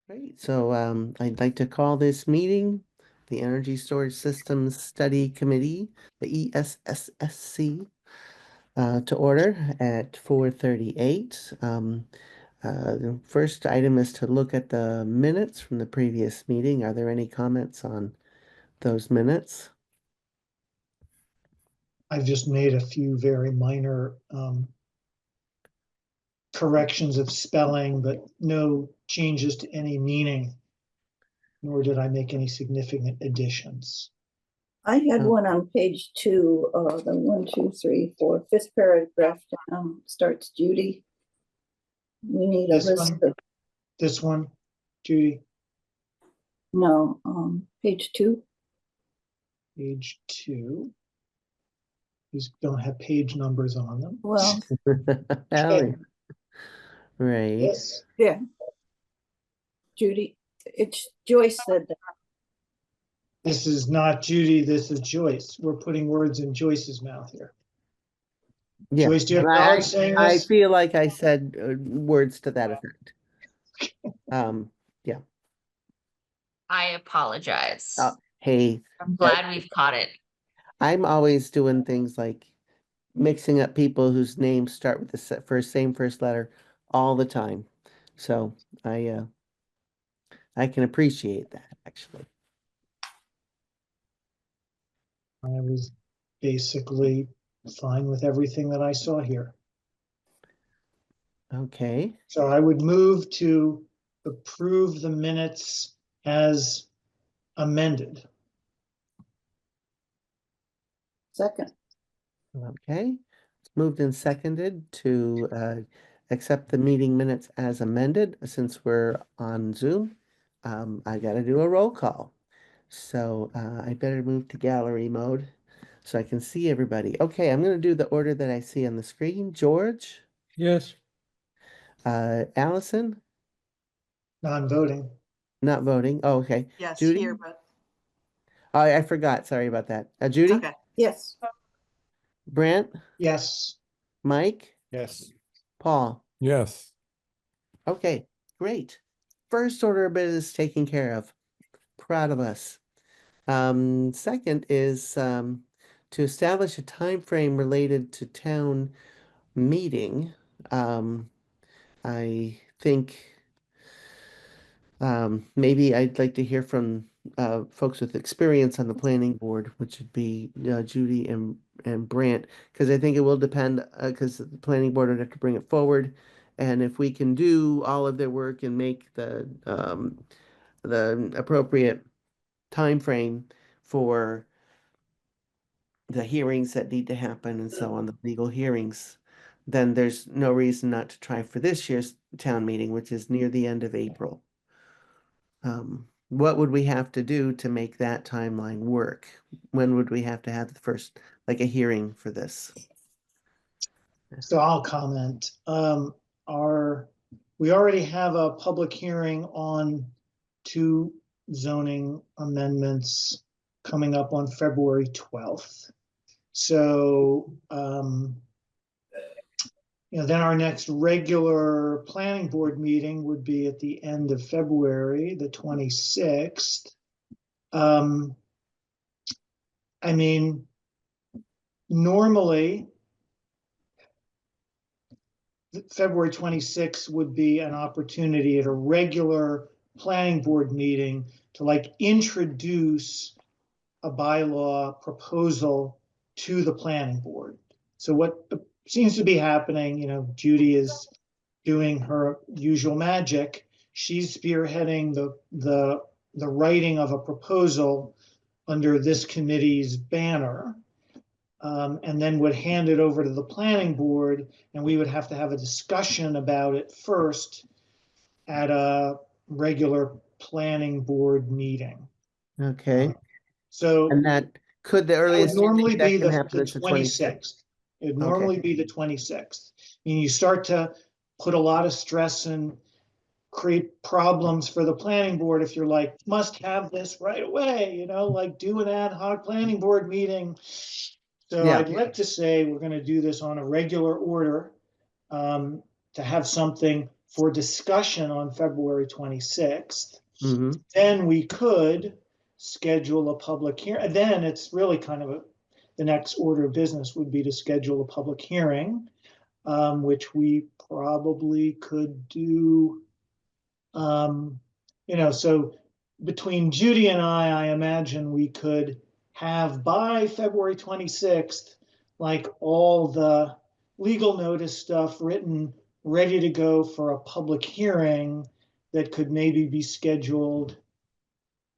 Great. So I'd like to call this meeting the Energy Storage Systems Study Committee, the ESSSC, to order at 4:38. The first item is to look at the minutes from the previous meeting. Are there any comments on those minutes? I've just made a few very minor corrections of spelling, but no changes to any meaning, nor did I make any significant additions. I had Oh. one on page 2, the 1, 2, 3, 4, fifth paragraph down starts Judy. We need a list of, This one, Judy, no, page 2. page 2. These don't have page numbers on them. Well, Allie. Right. Yes, yeah. Judy, it's Joyce said that. this is not Judy, this is Joyce. We're putting words in Joyce's mouth here. Yeah. Joyce, do you And acknowledge saying I this? feel like I said words to that effect. Yeah. I apologize. Hey, I'm glad we've caught it. I'm always doing things like mixing up people whose names start with the same first letter all the time. So I can appreciate that actually. I was basically fine with everything that I saw here. Okay. So I would move to approve the minutes as amended. Second. Okay. It's moved and seconded to accept the meeting minutes as amended since we're on Zoom. I got to do a roll call. So I better move to gallery mode so I can see everybody. Okay, I'm going to do the order that I see on the screen. George, Yes. Allison, Non-voting. not voting. Oh, okay. Yes, Judy? here, but Oh, I forgot. Sorry about that. Judy? okay. Yes. Brant? Yes. Mike? Yes. Paul? Yes. Okay, great. First order of business taken care of. Proud of us. Second is to establish a time frame related to town meeting. I think maybe I'd like to hear from folks with experience on the planning board, which would be Judy and Brant, because I think it will depend, because the planning board would have to bring it forward, and if we can do all of their work and make the appropriate time frame for the hearings that need to happen and so on, the legal hearings, then there's no reason not to try for this year's town meeting, which is near the end of April. What would we have to do to make that timeline work? When would we have to have the first, like a hearing for this? So I'll comment. We already have a public hearing on 2 zoning amendments coming up on February 12th. So, then our next regular planning board meeting would be at the end of February, the 26th. I mean, normally, February 26th would be an opportunity at a regular planning board meeting to like introduce a bylaw proposal to the planning board. So what seems to be happening, Judy is doing her usual magic. She's spearheading the writing of a proposal under this committee's banner. And then would hand it over to the planning board, and we would have to have a discussion about it first at a regular planning board meeting. Okay. So And that could, the it would earliest you normally think that be can the happen is the 26th. It would Okay. normally be the 26th. I mean, you start to put a lot of stress and create problems for the planning board if you're like, must have this right away, like do an ad hoc planning board meeting. So Yeah. I'd like to say we're going to do this on a regular order, to have something for discussion on February 26th. hmm Then we could schedule a public hearing. And then it's really kind of the next order of business would be to schedule a public hearing, which we probably could do. So between Judy and I imagine we could have by February 26th, like all the legal notice stuff written, ready to go for a public hearing that could maybe be scheduled.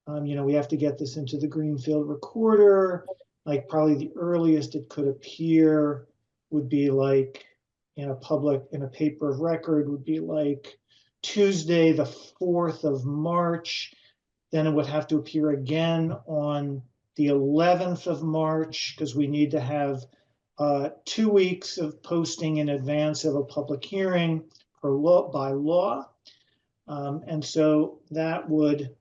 We have to get this into the Greenfield recorder. Like probably the earliest it could appear would be like in a paper of record would be like Tuesday, the 4th of March. Then it would have to appear again on the 11th of March because we need to have 2 weeks of posting in advance of a public hearing by law. And so that would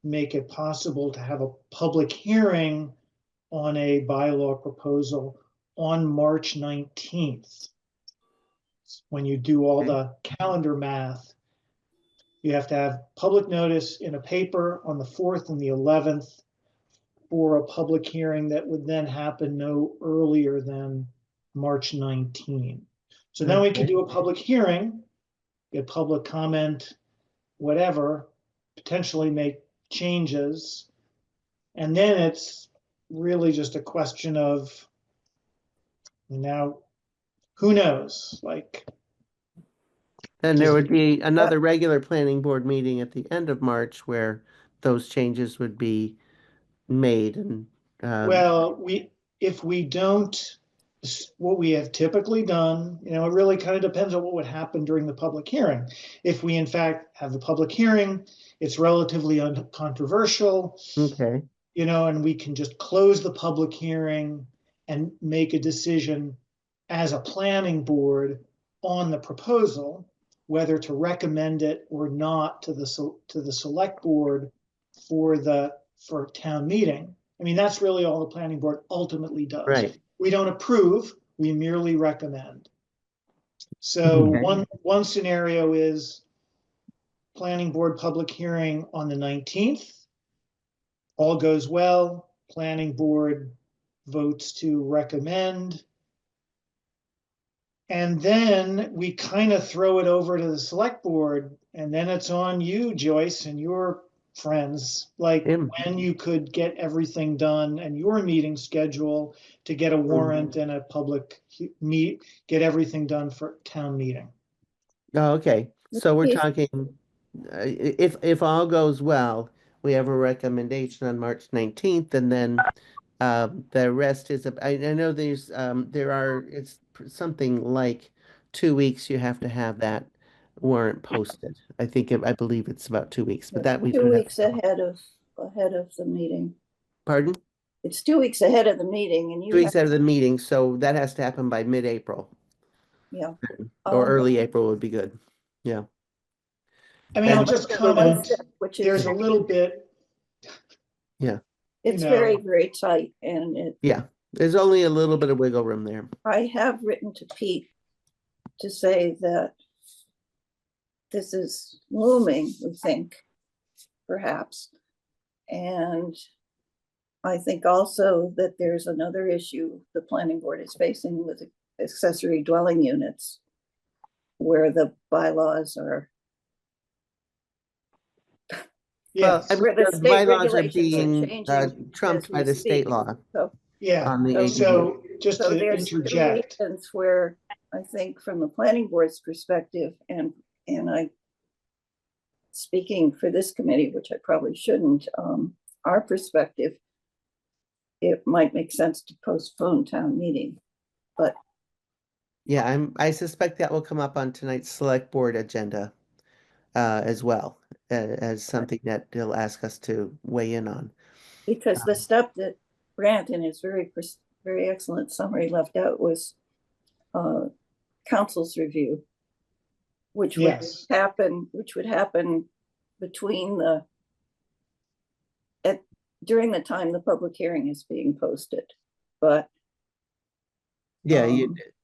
make it possible to have a public hearing on a bylaw proposal on March 19th. When you do all the calendar math, you have to have public notice in a paper on the 4th and the 11th for a public hearing that would then happen no earlier than March 19. So then we could do a public hearing, get public comment, whatever, potentially make changes. And then it's really just a question of now, who knows? Like, Then there would be another But regular planning board meeting at the end of March where those changes would be made and well, if we don't, what we have typically done, it really kind of depends on what would happen during the public hearing. If we in fact have the public hearing, it's relatively uncontroversial, okay. and we can just close the public hearing and make a decision as a planning board on the proposal, whether to recommend it or not to the select board for town meeting. I mean, that's really all the planning board ultimately does. Right. We don't approve, we merely recommend. So Okay. one scenario is planning board public hearing on the 19th. All goes well, planning board votes to recommend. And then we kind of throw it over to the select board, and then it's on you, Joyce, and your friends, like when you could get everything done and your meeting schedule to get a warrant and a public get everything done for town meeting. Oh, okay. So we're Yes. talking, if all goes well, we have a recommendation on March 19th, and then the rest is, I know it's something like 2 weeks you have to have that warrant posted. I believe it's about 2 weeks, but that we 2 don't have. weeks ahead of the meeting. Pardon? It's 2 weeks ahead of the meeting and 2 weeks out of the meeting, so that has to happen by mid-April yeah. or early April would be good. Yeah. I mean, I'll just comment, which there's is a little bit. Yeah. It's very, very tight and Yeah. There's only a little bit of wiggle room there. I have written to Pete to say that this is looming, we think, perhaps. And I think also that there's another issue the planning board is facing with accessory dwelling units, where the bylaws are. Yes. Well, Where the the state bylaws are regulations are being changing trumped as by we the state speak. law Yeah. on the ADU. So just So to there's two interject. reasons where I think from the planning board's perspective, and I, speaking for this committee, which I probably shouldn't, our perspective, it might make sense to postpone town meeting, but Yeah, I suspect that will come up on tonight's select board agenda as well, as something that they'll ask us to weigh in on. because the stuff that Grant in his very excellent summary left out was council's review, which would happen between during the time the public hearing is being posted. But yeah,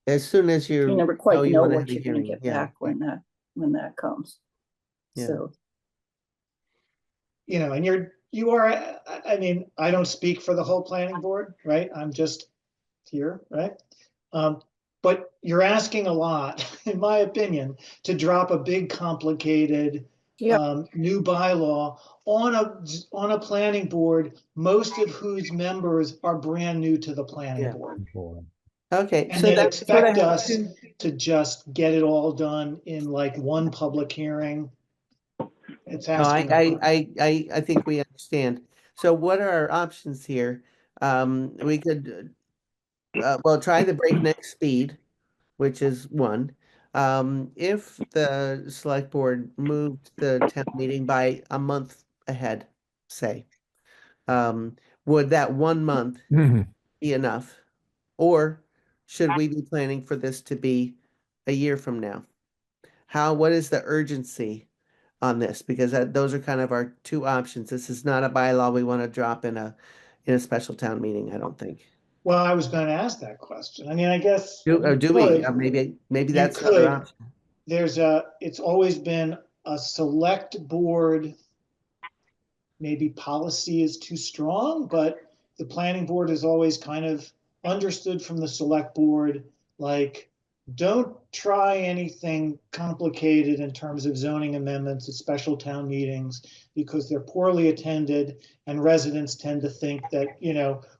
as soon as you never quite know what you're going to get back when that when that comes. Yeah. So, And you are, I mean, I don't speak for the whole planning board, right? I'm just here, right? But you're asking a lot, in my opinion, to drop a big, complicated yeah, new bylaw on a planning board, most of whose members are brand new to the planning Yeah. board. Okay, And so then that's what I expect have us to. to just get it all done in like one public hearing. It's No, asking a lot. I think we understand. So what are our options here? We could, well, try the breakneck speed, which is one. If the select board moved the town meeting by a month ahead, say, would that 1 month be enough? Or should we be planning for this to be a year from now? What is the urgency on this? Because those are kind of our two options. This is not a bylaw we want to drop in a special town meeting, I don't think. Well, I was going to ask that question. I mean, I guess Do we? Maybe you that's another could, option. it's always been a select board, maybe policy is too strong, but the planning board has always kind of understood from the select board, like, don't try anything complicated in terms of zoning amendments at special town meetings because they're poorly attended and residents tend to think that,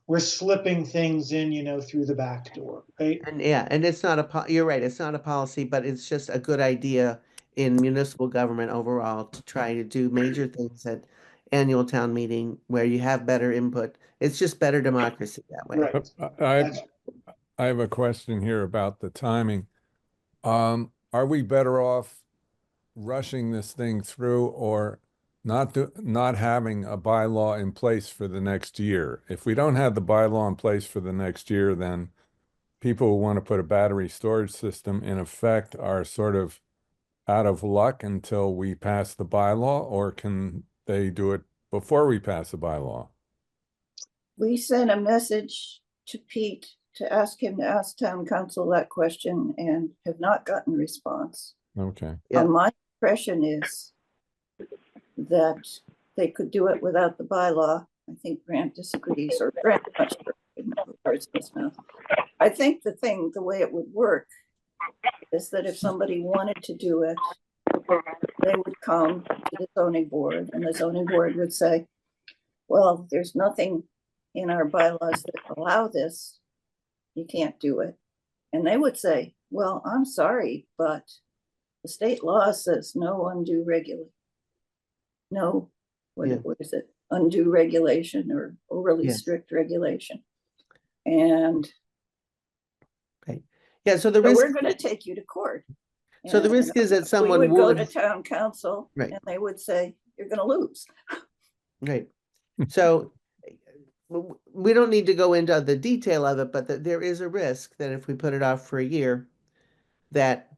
we're slipping things in, through the back door, right? And yeah, and it's not you're right, it's not a policy, but it's just a good idea in municipal government overall to try to do major things at annual town meeting where you have better input. It's just better democracy that way. Right. I That's I have a question here about the timing. Are we better off rushing this thing through or not having a bylaw in place for the next year? If we don't have the bylaw in place for the next year, then people who want to put a battery storage system in effect are sort of out of luck until we pass the bylaw, or can they do it before we pass the bylaw? we sent a message to Pete to ask him to ask town council that question and have not gotten a response. Okay. Yeah. My impression is that they could do it without the bylaw. I think Grant disagrees, or Grant, I'm not sure. I don't know the words in his mouth. I think the way it would work is that if somebody wanted to do it, they would come to the zoning board and the zoning board would say, well, there's nothing in our bylaws that allow this. You can't do it. And they would say, well, I'm sorry, but the state law says no undue regulation. No, Yeah. what is it? Undue regulation or overly Yes. strict regulation. And Okay. Yeah, so the so risk we're going to take you to court. so the And risk is that we someone would go to would, town council right, and they would say, you're going to lose. right. So we don't need to go into the detail of it, but there is a risk that if we put it off for a year, that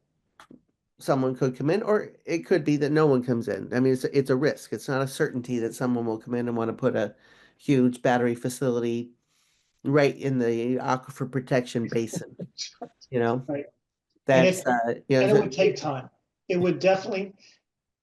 someone could come in, or it could be that no one comes in. I mean, it's a risk. It's not a certainty that someone will come in and want to put a huge battery facility right in the aquifer protection basin, you know? right. And That's, and it would take time. It would definitely,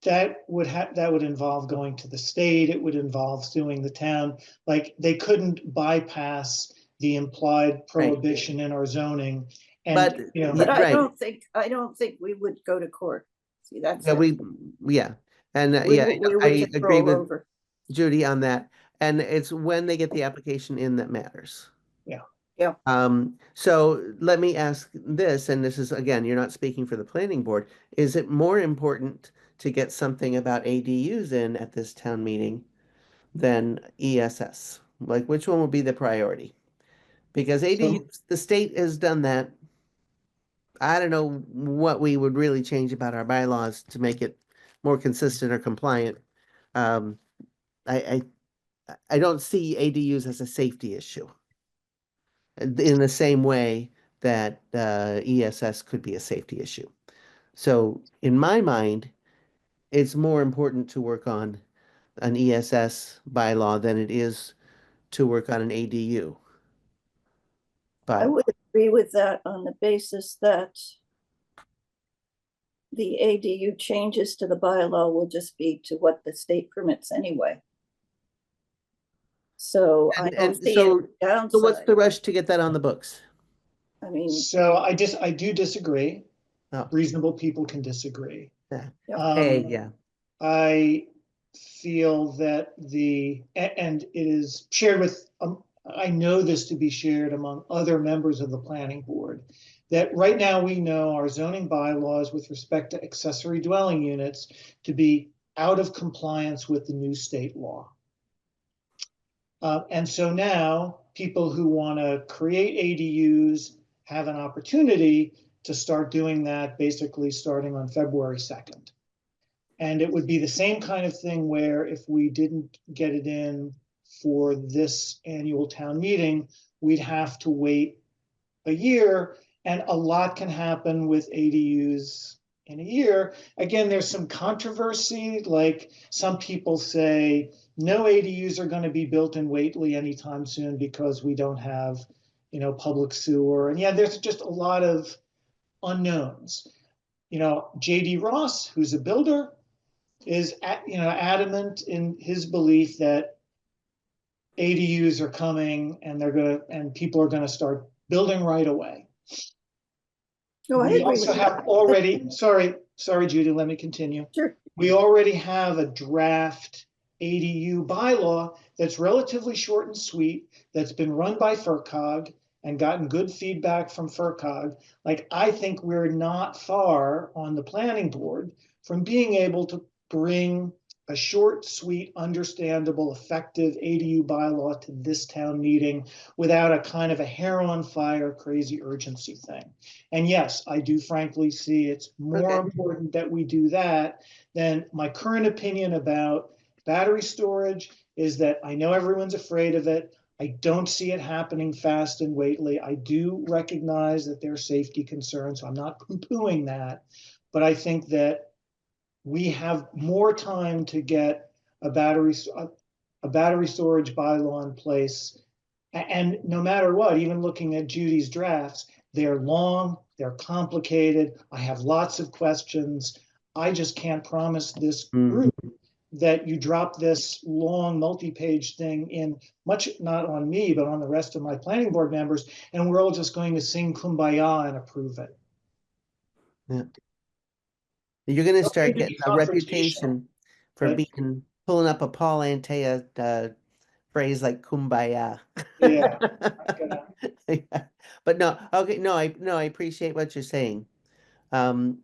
that would involve going to the state. It would involve suing the town. Like, they couldn't bypass the implied prohibition in our zoning. But, And, But I right, don't think we would go to court. See, that's yeah, it. yeah. And We yeah, would I just agree roll with over. Judy on that. And it's when they get the application in that matters. yeah, Yeah. So let me ask this, and this is, again, you're not speaking for the planning board. Is it more important to get something about ADUs in at this town meeting than ESS? Like, which one would be the priority? Because ADUs, the state has done that. I don't know what we would really change about our bylaws to make it more consistent or compliant. Um, I, I don't see ADUs as a safety issue in the same way that ESS could be a safety issue. So in my mind, it's more important to work on an ESS bylaw than it is to work on an ADU. I But would agree with that on the basis that the ADU changes to the bylaw will just be to what the state permits anyway. So I don't And see so, any so what's downside. the rush to get that on the books? I mean, So I do disagree. Oh, Reasonable people can disagree. yeah. Yeah. Hey, yeah. I feel that and it is shared with, I know this to be shared among other members of the planning board, that right now we know our zoning bylaws with respect to accessory dwelling units to be out of compliance with the new state law. And so now people who want to create ADUs have an opportunity to start doing that basically starting on February 2nd. And it would be the same kind of thing where if we didn't get it in for this annual town meeting, we'd have to wait a year, and a lot can happen with ADUs in a year. Again, there's some controversy, like some people say no ADUs are going to be built in Whately anytime soon because we don't have, public sewer. And yeah, there's just a lot of unknowns. JD Ross, who's a builder, is adamant in his belief that ADUs are coming and people are gonna start building right away. no, I We agree also with have already, sorry, Judy, let me continue. Sure. We already have a draft ADU bylaw that's relatively short and sweet, that's been run by FERCog and gotten good feedback from FERCog. Like, I think we're not far on the planning board from being able to bring a short, sweet, understandable, effective ADU bylaw to this town meeting without a kind of a hair on fire, crazy urgency thing. And yes, I do frankly see it's more important that we do that than my current opinion about battery storage is that I know everyone's afraid of it. I don't see it happening fast and Whately. I do recognize that there are safety concerns, so I'm not poo-pooing that. But I think that we have more time to get a battery storage bylaw in place. And no matter what, even looking at Judy's drafts, they're long, they're complicated. I have lots of questions. I just can't promise this group that you drop this long multi-page thing in, much not on me, but on the rest of my planning board members, and we're all just going to sing Kumbaya and approve it. Yeah. You're going to Don't start need to be getting a confrontational, reputation for but pulling up a Paul Antea phrase like kumbaya. yeah, I'm gonna. Yeah. But no, okay, I appreciate what you're saying. And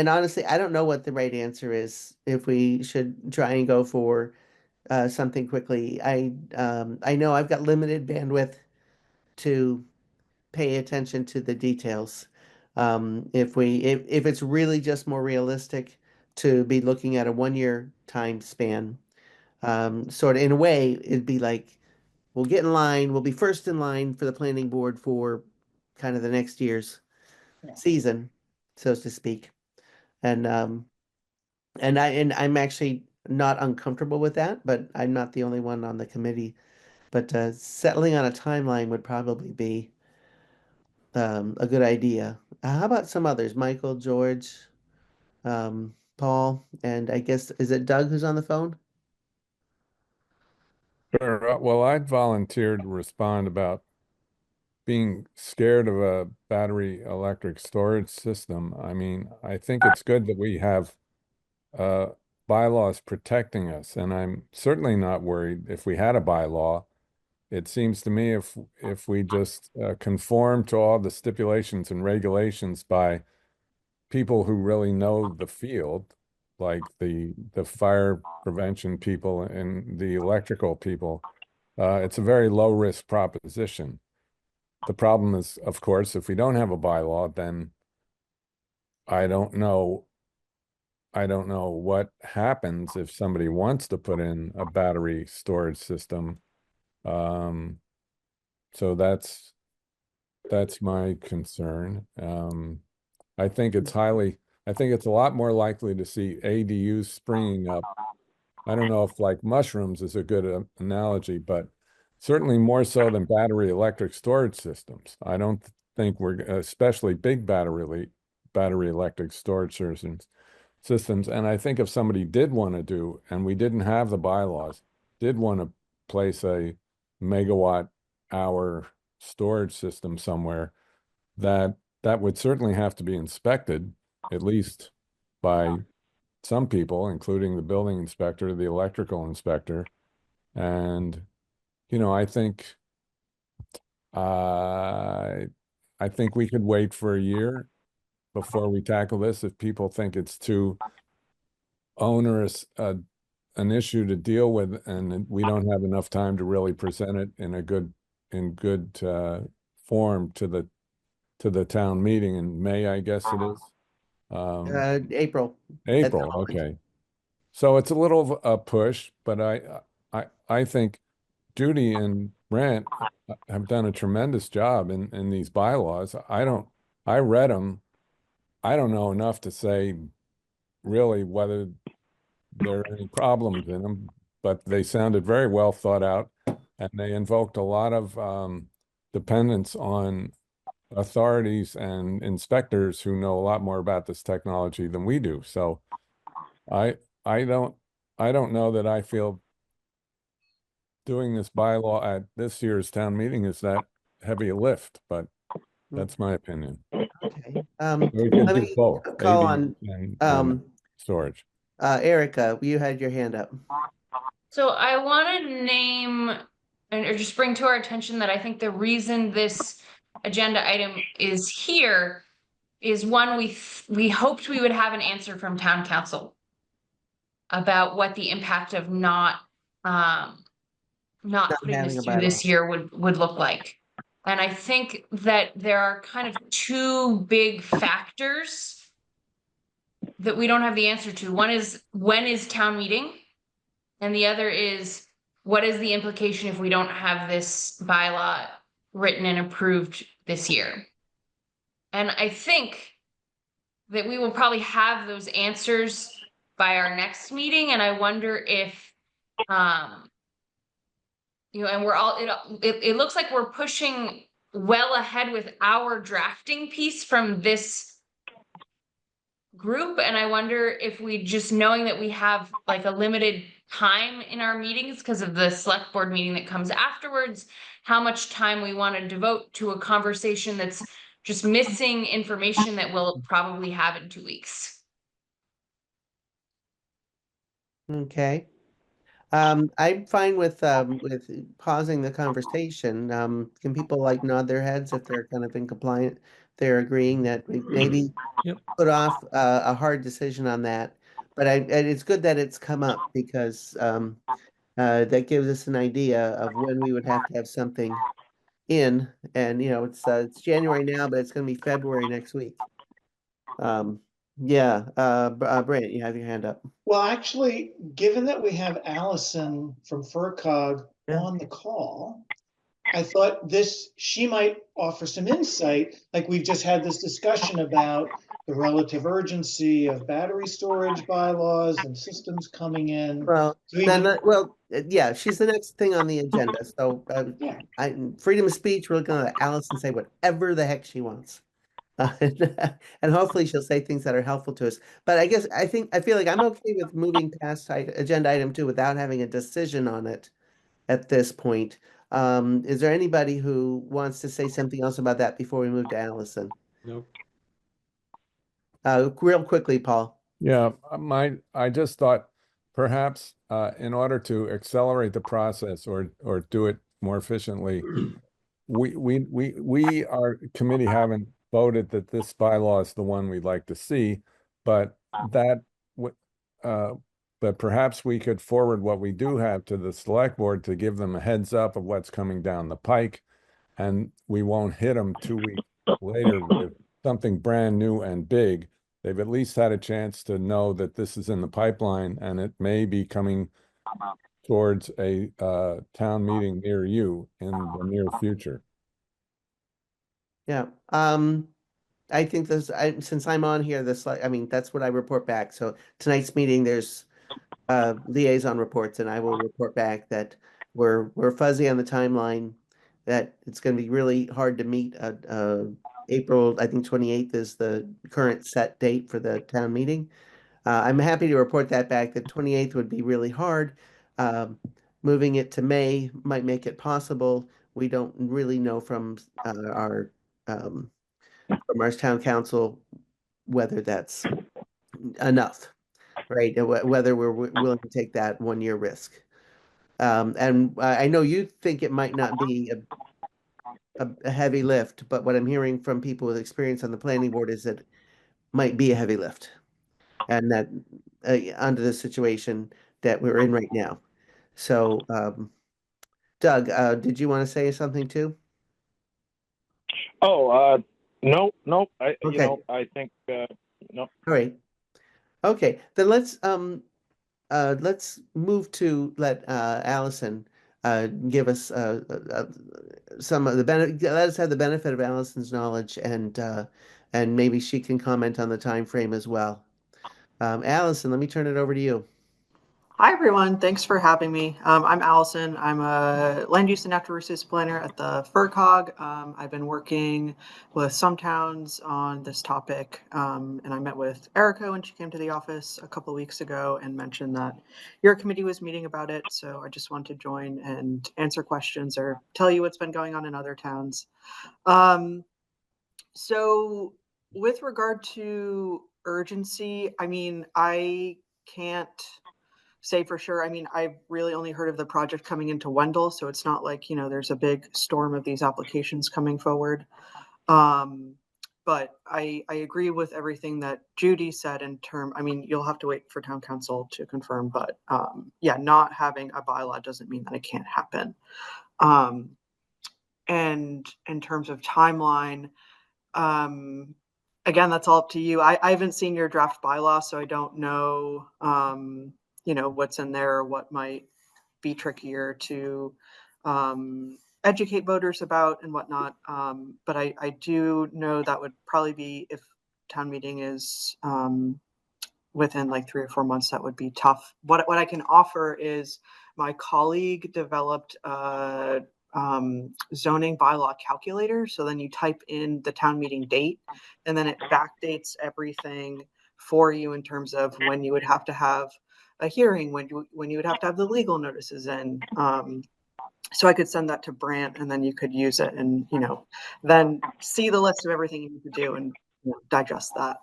honestly, I don't know what the right answer is if we should try and go for something quickly. I know I've got limited bandwidth to pay attention to the details. If it's really just more realistic to be looking at a 1 year time span, sort of in a way, it'd be like we'll get in line, we'll be first in line for the planning board for kind of the next year's season, so to speak. And I'm actually not uncomfortable with that, but I'm not the only one on the committee. But settling on a timeline would probably be a good idea. How about some others? Michael, George, Paul, and I guess is it Doug who's on the phone? Sure. Well, I'd volunteered to respond about being scared of a battery electric storage system. I mean, I think it's good that we have uh, bylaws protecting us, and I'm certainly not worried if we had a bylaw. It seems to me if we just conform to all the stipulations and regulations by people who really know the field, like the fire prevention people and the electrical people, it's a very low risk proposition. The problem is, of course, if we don't have a bylaw, then I don't know. I don't know what happens if somebody wants to put in a battery storage system. Um, so that's my concern. I think it's I think it's a lot more likely to see ADUs springing up. I don't know if like mushrooms is a good analogy, but certainly more so than battery electric storage systems. I don't think we're, especially big battery electric storage systems. And I think if somebody did want to do, and we didn't have the bylaws, did want to place a megawatt hour storage system somewhere, that would certainly have to be inspected, at least by some people, including the building inspector, the electrical inspector. And, I think I think we could wait for a year before we tackle this if people think it's too onerous an issue to deal with, and we don't have enough time to really present it in good form to the town meeting in May, I guess it is. April. April, okay. So it's a little of a push, but I think Judy and Brent have done a tremendous job in these bylaws. I read them. I don't know enough to say really whether there are any problems in them, but they sounded very well thought out, and they invoked a lot of dependence on authorities and inspectors who know a lot more about this technology than we do. So I I don't I don't know that I feel doing this bylaw at this year's town meeting is that heavy a lift, but that's my opinion. Okay. We could Let do me both, call AV on and storage. Erica. You had your hand up. So I want to name or just bring to our attention that I think the reason this agenda item is here is one, we hoped we would have an answer from town council about what the impact of not putting having this a through this bylaw. year would look like. And I think that there are kind of two big factors that we don't have the answer to. One is, when is town meeting? And the other is, what is the implication if we don't have this bylaw written and approved this year? And I think that we will probably have those answers by our next meeting. And I wonder if, and we're all, it looks like we're pushing well ahead with our drafting piece from this group. And I wonder if we, just knowing that we have like a limited time in our meetings because of the select board meeting that comes afterwards, how much time we want to devote to a conversation that's just missing information that we'll probably have in 2 weeks. Okay. I'm fine with pausing the conversation. Can people like nod their heads if they're kind of in compliant? They're agreeing that we maybe Yep. put off a hard decision on that. But and it's good that it's come up because that gives us an idea of when we would have to have something in. And it's January now, but it's going to be February next week. Yeah. Brant, you have your hand up. Well, actually, given that we have Allison from FERCog Yeah. on the call, I thought she might offer some insight, like we've just had this discussion about the relative urgency of battery storage bylaws and systems coming in. Well, yeah, she's the next thing on the agenda. So Yeah. freedom of speech, we're going to let Allison say whatever the heck she wants. And hopefully she'll say things that are helpful to us. But I feel like I'm okay with moving past agenda item 2 without having a decision on it at this point. Is there anybody who wants to say something else about that before we move to Allison? Nope. Real quickly, Paul. Yeah, I just thought perhaps in order to accelerate the process or do it more efficiently, our committee haven't voted that this bylaw is the one we'd like to see, but but perhaps we could forward what we do have to the select board to give them a heads up of what's coming down the pike, and we won't hit them 2 weeks later with something brand new and big. They've at least had a chance to know that this is in the pipeline and it may be coming towards a town meeting near you in the near future. Yeah. I think since I'm on here, that's what I report back. So tonight's meeting, there's liaison reports, and I will report back that we're fuzzy on the timeline, that it's going to be really hard to meet April, I think 28th is the current set date for the town meeting. I'm happy to report that back. The 28th would be really hard. Um, Moving it to May might make it possible. We don't really know um, from our town council whether that's enough, right? Whether we're willing to take that 1 year risk. And I know you think it might not be a heavy lift, but what I'm hearing from people with experience on the planning board is that it might be a heavy lift, and that under the situation that we're in right now. So, Doug, did you want to say something too? Oh, no, no, Okay, I think, no. all right. Okay, then let's move to let Allison give us some of the benefit. Let us have the benefit of Allison's knowledge, and maybe she can comment on the time frame as well. Allison, let me turn it over to you. Hi, everyone. Thanks for having me. I'm Allison. I'm a land use and natural resource planner at the FERCog. I've been working with some towns on this topic, and I met with Erica when she came to the office a couple of weeks ago and mentioned that your committee was meeting about it. So I just wanted to join and answer questions or tell you what's been going on in other towns. So with regard to urgency, I mean, I can't say for sure. I mean, I've really only heard of the project coming into Wendell, so it's not like, there's a big storm of these applications coming forward. But I agree with everything that Judy said I mean, you'll have to wait for town council to confirm, but yeah, not having a bylaw doesn't mean that it can't happen. And in terms of timeline, again, that's all up to you. I haven't seen your draft bylaw, so I don't know, what's in there or what might be trickier to educate voters about and whatnot. But I do know that would probably be, if town meeting is within like 3 or 4 months, that would be tough. What I can offer is my colleague developed a zoning bylaw calculator. So then you type in the town meeting date, and then it backdates everything for you in terms of when you would have to have a hearing, when you would have to have the legal notices in. So I could send that to Brant, and then you could use it, and then see the list of everything you need to do and digest that.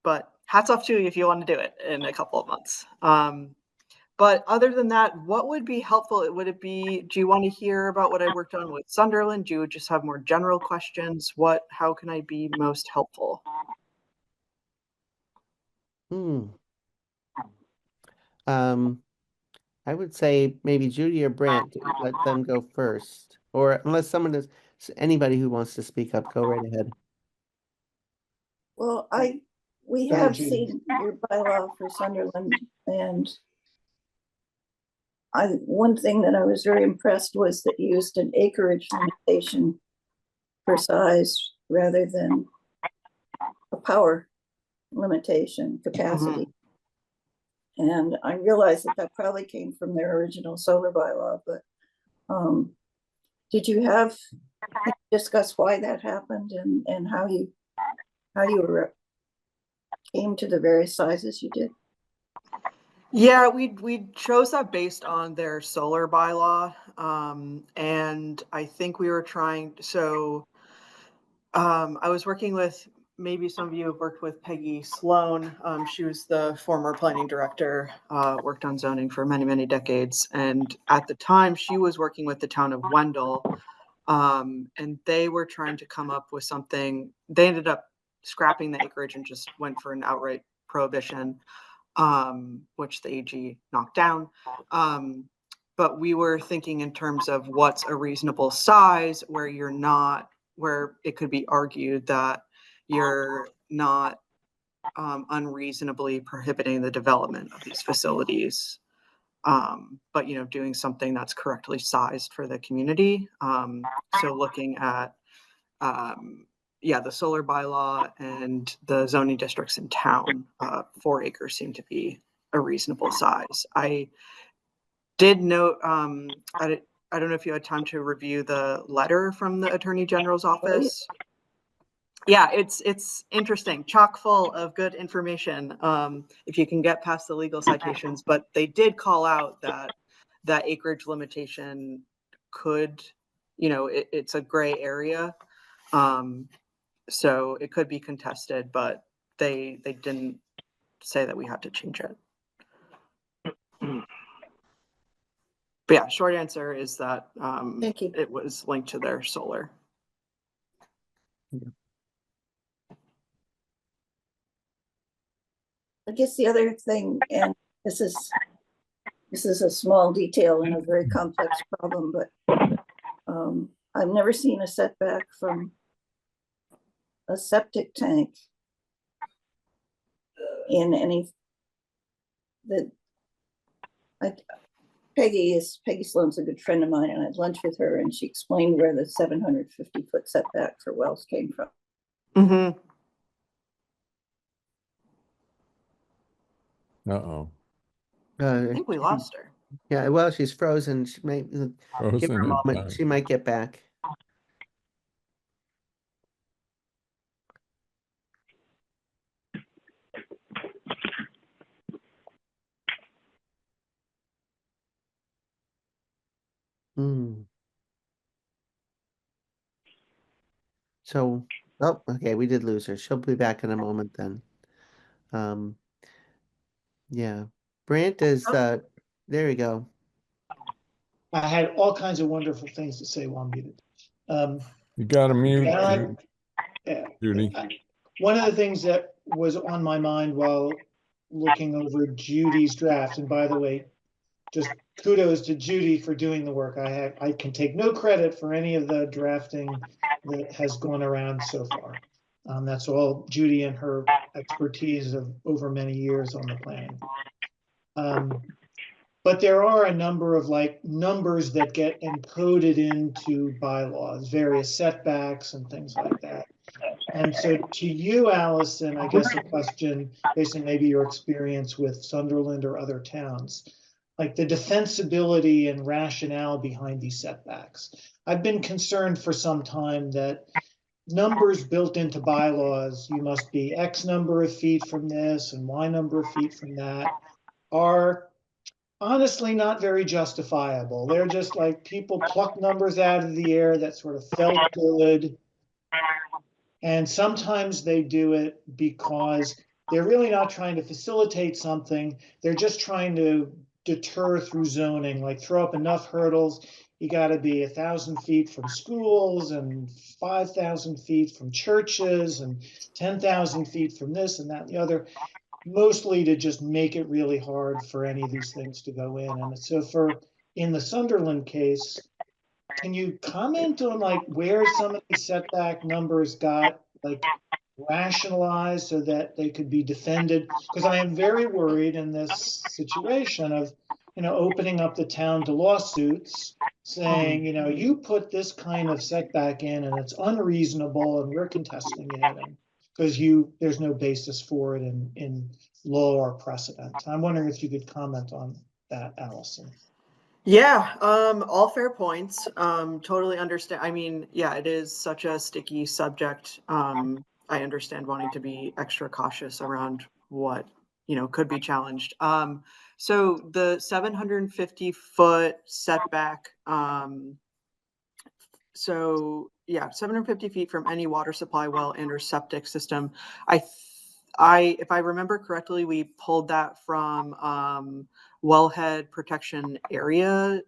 But hats off to you if you want to do it in a couple of months. But other than that, what would be helpful? Would it be, do you want to hear about what I worked on with Sunderland? Do you just have more general questions? How can I be most helpful? Hmm. I would say maybe Judy or Brant, let them go first, or unless anybody who wants to speak up, go right ahead. Well, we Go ahead, have Judy. seen your bylaw for Sunderland, and one thing that I was very impressed was that you used an acreage limitation for size rather than a power limitation capacity. And I realized that probably came from their original solar bylaw, but did you discuss why that happened and how you came to the various sizes you did? Yeah, we chose that based on their solar bylaw. And I think we were I was working with, maybe some of you have worked with Peggy Sloan. She was the former planning director, worked on zoning for many, many decades. And at the time, she was working with the town of Wendell, and they were trying to come up with something. They ended up scrapping the acreage and just went for an outright prohibition, which the AG knocked down. But we were thinking in terms of what's a reasonable size where it could be argued that you're not unreasonably prohibiting the development of these facilities, but doing something that's correctly sized for the community. So looking at the solar bylaw and the zoning districts in town, 4 acres seem to be a reasonable size. I did note, I I don't know if you had time to review the letter from the Attorney General's office. Yeah, it's interesting, chock full of good information, if you can get past the legal citations, but they did call out that acreage limitation could, it's a gray area. So it could be contested, but they didn't say that we had to change it. But yeah, short answer is that Thank you. it was linked to their solar. I guess the other thing, and this is a small detail in a very complex problem, but I've never seen a setback from a septic tank in any that Peggy Sloan's a good friend of mine, and I had lunch with her, and she explained where the 750-foot setback for wells came from. Mm-hmm. Uh-oh. I think we lost her. Yeah, well, she's frozen. She might give her a Frozen in moment. time. She might get back. Hmm. So, oh, okay, we did lose her. She'll be back in a moment then. Um, yeah. Brant is there we go. I had all kinds of wonderful things to say while I'm muted. You got to mute, Yeah, Judy. one of the things that was on my mind while looking over Judy's draft, and by the way, just kudos to Judy for doing the work. I can take no credit for any of the drafting that has gone around so far. That's all Judy and her expertise of over many years on the planning. But there are a number of numbers that get encoded into bylaws, various setbacks and things like that. And so to you, Allison, I guess a question based on maybe your experience with Sunderland or other towns, like the defensibility and rationale behind these setbacks. I've been concerned for some time that numbers built into bylaws, you must be X number of feet from this and Y number of feet from that, are honestly not very justifiable. They're just like people pluck numbers out of the air that sort of felt good. And sometimes they do it because they're really not trying to facilitate something. They're just trying to deter through zoning, like throw up enough hurdles. You got to be 1,000 feet from schools and 5,000 feet from churches and 10,000 feet from this and that and the other, mostly to just make it really hard for any of these things to go in. And so in the Sunderland case, can you comment on where some of these setback numbers got rationalized so that they could be defended? Because I am very worried in this situation of, opening up the town to lawsuits saying, you put this kind of setback in and it's unreasonable and we're contesting it, and because there's no basis for it in law or precedent. I'm wondering if you could comment on that, Allison. Yeah, all fair points. Totally understand. I mean, yeah, it is such a sticky subject. I understand wanting to be extra cautious around what, could be challenged. So the 750-foot setback, so yeah, 750 feet from any water supply, well, and or septic system. If I remember correctly, we pulled that from wellhead protection area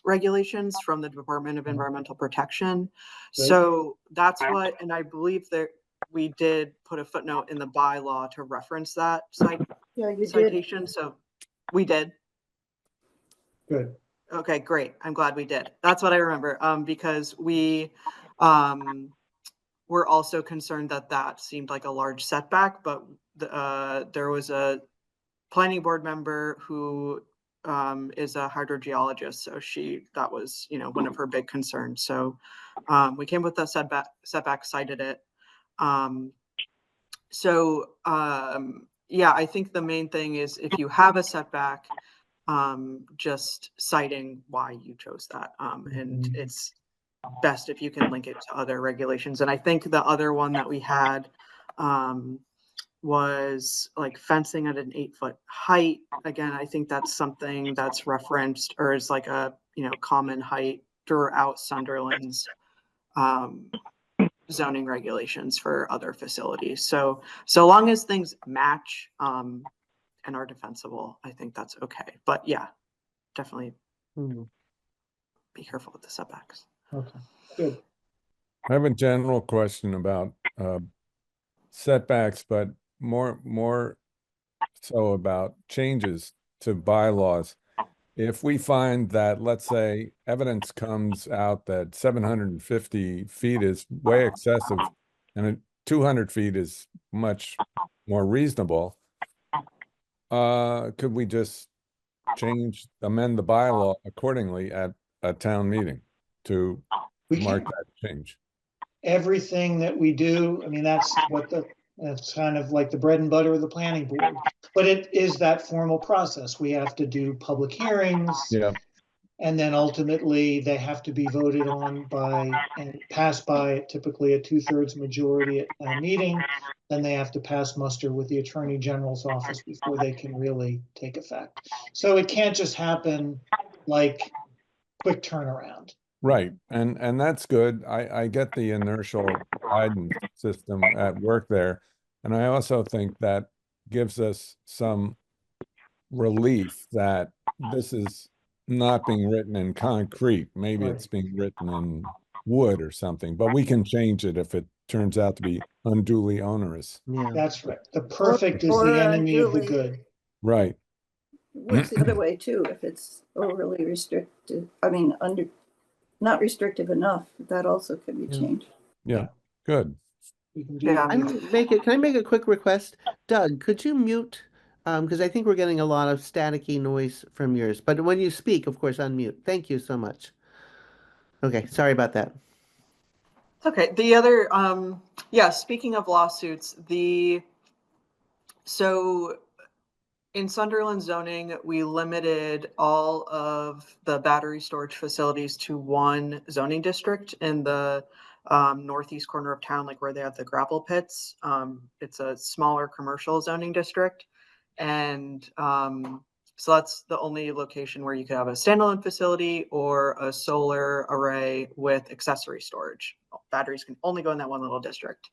regulations from the Department of Environmental Protection. Right. So that's what, and I believe that we did put a footnote in the bylaw to reference that Yeah, you did. citation. So we did. Good. Okay, great. I'm glad we did. That's what I remember. Because we were also concerned that seemed like a large setback, but there was a planning board member who is a hydrogeologist, so that was one of her big concerns. So we came with that setback, cited it. Yeah, I think the main thing is if you have a setback, just citing why you chose that. And Mhm. it's best if you can link it to other regulations. And I think the other one that we had was like fencing at an 8-foot height. Again, I think that's something that's referenced or is like a, common height throughout Sunderland's zoning regulations for other facilities. So long as things match and are defensible, I think that's okay. But yeah, definitely Mhm. be careful with the setbacks. Okay, good. I have a general question about setbacks, but more so about changes to bylaws. If we find that, let's say, evidence comes out that 750 feet is way excessive and 200 feet is much more reasonable, could we just amend the bylaw accordingly at a town meeting to We mark can, that change? everything that we do, I mean, that's kind of like the bread and butter of the planning board. But it is that formal process. We have to do public hearings, Yeah, and then ultimately they have to be voted on by and passed by typically a 2/3 majority at a meeting. Then they have to pass muster with the Attorney General's office before they can really take effect. So it can't just happen like quick turnaround. right. And that's good. I get the inertial guidance system at work there. And I also think that gives us some relief that this is not being written in concrete. Maybe Right. it's being written in wood or something, but we can change it if it turns out to be unduly onerous. Yeah. That's right. The perfect is the Or enemy of the unduly, good. Right. works the other way too, if it's overly restricted, not restrictive enough, that also can be Yeah. changed. Yeah. Good. We can do Yeah. Can I make a quick request? Doug, could you mute? Because I think we're getting a lot of staticky noise from yours. But when you speak, of course, unmute. Thank you so much. Okay, sorry about that. Okay. The other, speaking of lawsuits, so in Sunderland zoning, we limited all of the battery storage facilities to one zoning district in the northeast corner of town, like where they have the gravel pits. It's a smaller commercial zoning district. And so that's the only location where you could have a standalone facility or a solar array with accessory storage. Batteries can only go in that one little district.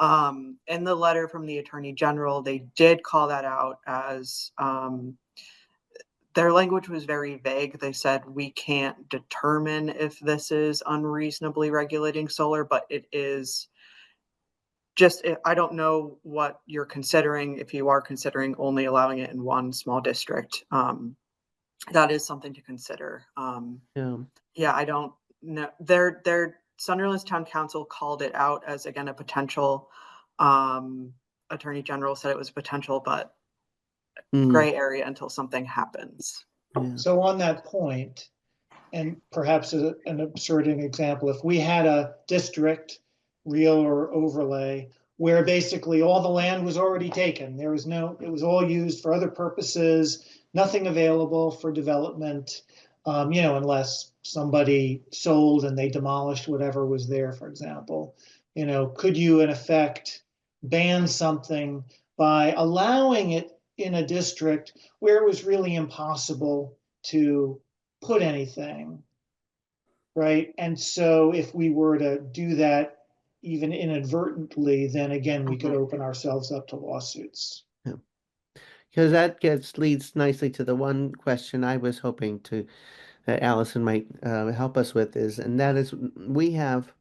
In the letter from the Attorney General, they did call that out as their language was very vague. They said, we can't determine if this is unreasonably regulating solar, but it is just, I don't know what you're considering. If you are considering only allowing it in one small district, that is something to consider. Yeah. Yeah, I don't know. Their Sunderland's Town Council called it out as, again, a potential. Attorney General said it was potential, but Mm, gray area until something happens. yeah. So on that point, and perhaps an absurd example, if we had a district, real or overlay, where basically all the land was already taken, it was all used for other purposes, nothing available for development, unless somebody sold and they demolished whatever was there, for example. Could you in effect ban something by allowing it in a district where it was really impossible to put anything, right? And so if we were to do that even inadvertently, then again, we could open ourselves up to lawsuits. Yeah. Because that leads nicely to the one question I was hoping that Allison might help us with and that is we have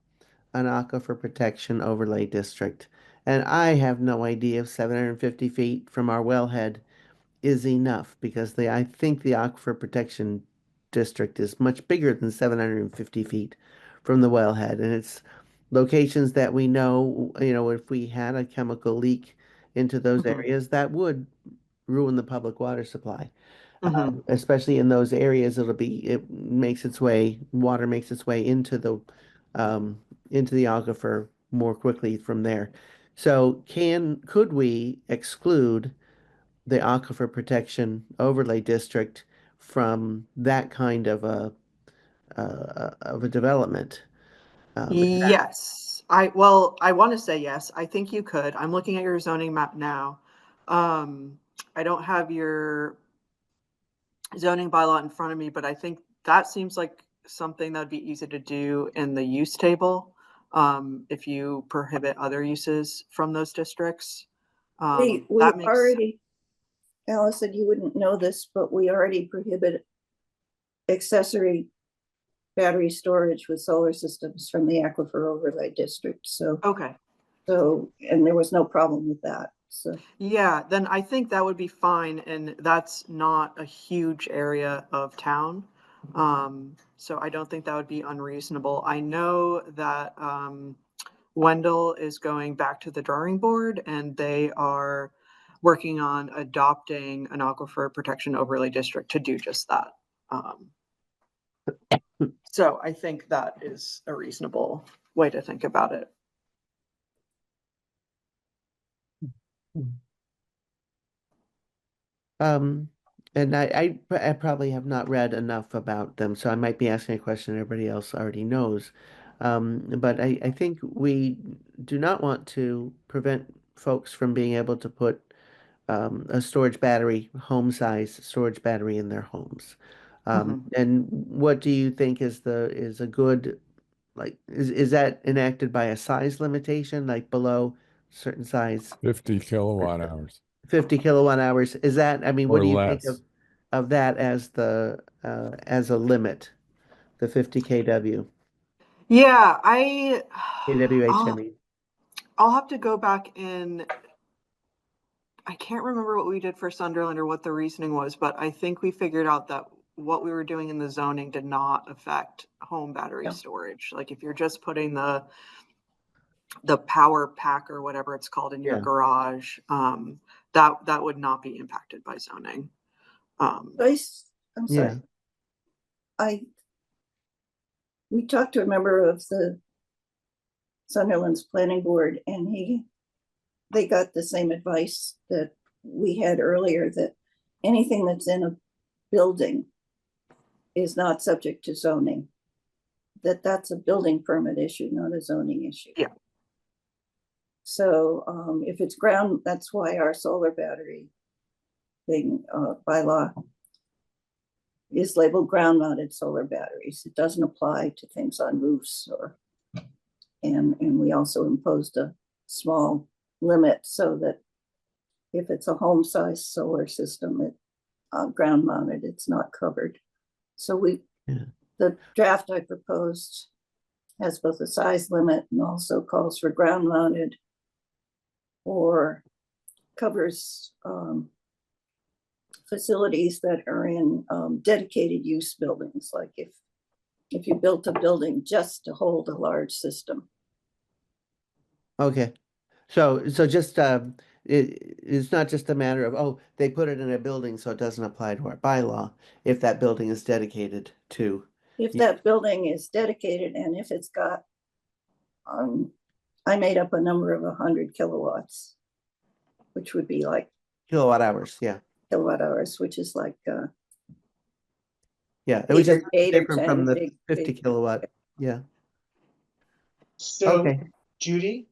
an aquifer protection overlay district, and I have no idea if 750 feet from our wellhead is enough because I think the aquifer protection district is much bigger than 750 feet from the wellhead, and it's locations that we know, if we had a chemical leak into those Mhm. areas, that would ruin the public water supply. Mhm. Especially in those areas, water makes its way um, into the aquifer more quickly from there. So could we exclude the aquifer protection overlay district from that kind of a development. Yes, I want to say yes. I think you could. I'm looking at your zoning map now. I don't have your zoning bylaw in front of me, but I think that seems like something that'd be easy to do in the use table. If you prohibit other uses from those districts. We That makes, already, Allison, you wouldn't know this, but we already prohibit accessory battery storage with solar systems from the aquifer overlay district. So, okay. and there was no problem with that. So, Yeah, then I think that would be fine, and that's not a huge area of town. So I don't think that would be unreasonable. I know that Wendell is going back to the drawing board, and they are working on adopting an aquifer protection overlay district to do just that. So I think that is a reasonable way to think about it. Um, and I probably have not read enough about them, so I might be asking a question everybody else already knows. But I think we do not want to prevent folks from being able to put a storage battery, home size storage battery in their homes. And what do you think is a good, like, is that enacted by a size limitation, like below certain size? 50 kilowatt hours 50 kilowatt hours. Is that, I mean, what or do you think less. of that as a limit, the 50 kW, Yeah, kWh, I I'll mean. I'll have to go back in. I can't remember what we did for Sunderland or what the reasoning was, but I think we figured out that what we were doing in the zoning did not affect home battery Yeah. storage. Like if you're just putting the power pack or whatever it's called in your Yeah. garage, that would not be impacted by zoning. Joyce, I'm sorry. Yeah. We talked to a member of the Sunderland's planning board, and they got the same advice that we had earlier, that anything that's in a building is not subject to zoning. That's a building permit issue, not a zoning issue. Yeah. So if it's ground, that's why our solar battery thing bylaw is labeled ground mounted solar batteries. It doesn't apply to things on roofs and we also imposed a small limit so that if it's a home size solar system, ground mounted, it's not covered. So the draft I proposed has both a size limit and also calls for ground mounted, or covers facilities that are in dedicated use buildings, like if you built a building just to hold a large system. Okay. So just it's not just a matter of, oh, they put it in a building, so it doesn't apply to our bylaw if that building is dedicated to. If that building is dedicated and if it's got, I made up a number of 100 kilowatts, which would be like Kilowatt hours, yeah. kilowatt hours, which is like Yeah, which is eight or different 10 from the big 50 kilowatt. Yeah. So, Okay. Judy,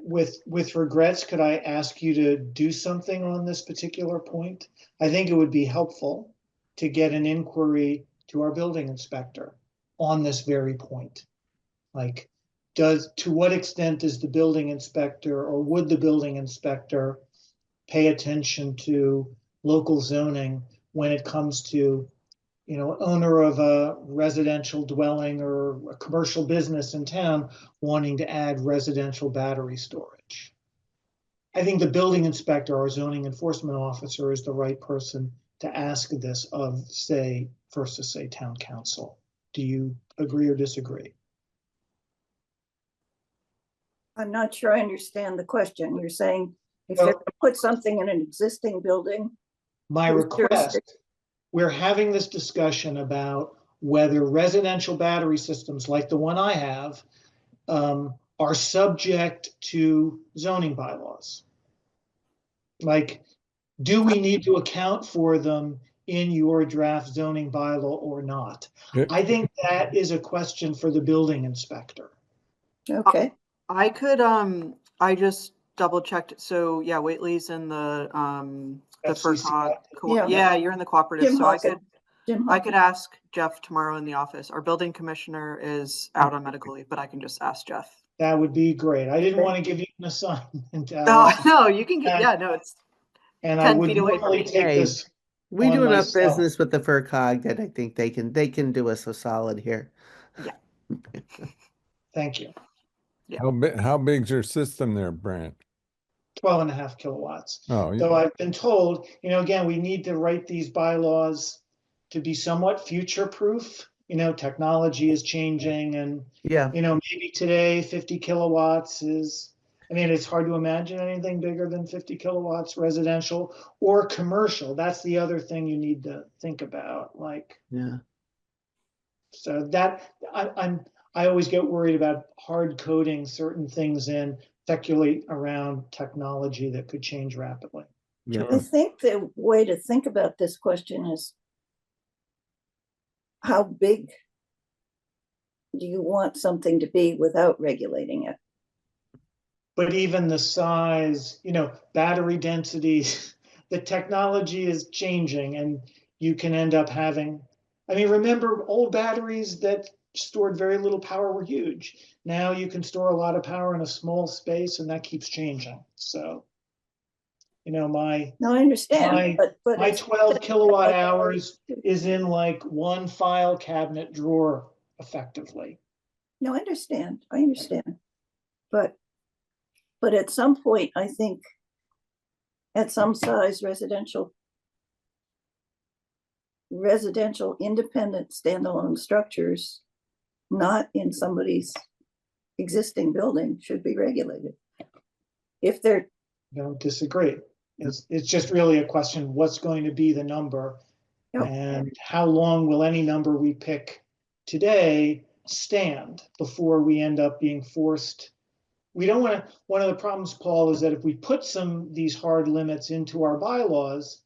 with regrets, could I ask you to do something on this particular point? I think it would be helpful to get an inquiry to our building inspector on this very point. Like, to what extent does the building inspector, or would the building inspector pay attention to local zoning when it comes to, owner of a residential dwelling or a commercial business in town wanting to add residential battery storage? I think the building inspector or zoning enforcement officer is the right person to ask this of, say, versus say town council. Do you agree or disagree? I'm not sure I understand the question. You're saying if they're gonna put something in an existing building, My request, we're having this discussion about whether residential battery systems like the one I have are subject to zoning bylaws. Like, do we need to account for them in your draft zoning bylaw or not? Yeah. I think that is a question for the building inspector. Okay, I could, I just double checked. So yeah, Whately's in the FCC. Yeah. yeah, you're in the cooperative. Jim So I Hawkins. could, Jim I could Hawkins. ask Jeff tomorrow in the office. Our building commissioner is out on medical leave, but I can just ask Jeff. That would be great. I didn't Okay. want to give you an assignment, Oh, Alice, no, you can get, And- yeah, no, it's and I 10 would feet away from normally me. take Hey, this We on do enough myself. business with the FERCog that I think they can do us a solid here. Yeah. Thank you. How big's your system there, Brant? 12.5 kilowatts. Oh, Though I've been told, again, we need to write these bylaws to be somewhat future-proof. Technology is changing and, Yeah, maybe today 50 kilowatts is, it's hard to imagine anything bigger than 50 kilowatts residential or commercial. That's the other thing you need to think about. yeah. So that I always get worried about hard coding certain things in, speculate around technology that could change rapidly. Yeah. I think the way to think about this question is, how big do you want something to be without regulating it? But even the size, battery densities, the technology is changing and you can end up having, remember old batteries that stored very little power were huge. Now you can store a lot of power in a small space and that keeps changing. So, my No, I understand, My- but my it's 12 kilowatt like- hours is in like one file cabinet drawer effectively. No, I understand, but at some point, I think at some size, residential independent standalone structures not in somebody's existing building should be regulated. If they're, Don't disagree. It's just really a question, what's going to be the number? Yep. And how long will any number we pick today stand before we end up being forced? We don't want to, one of the problems, Paul, is that if we put these hard limits into our bylaws,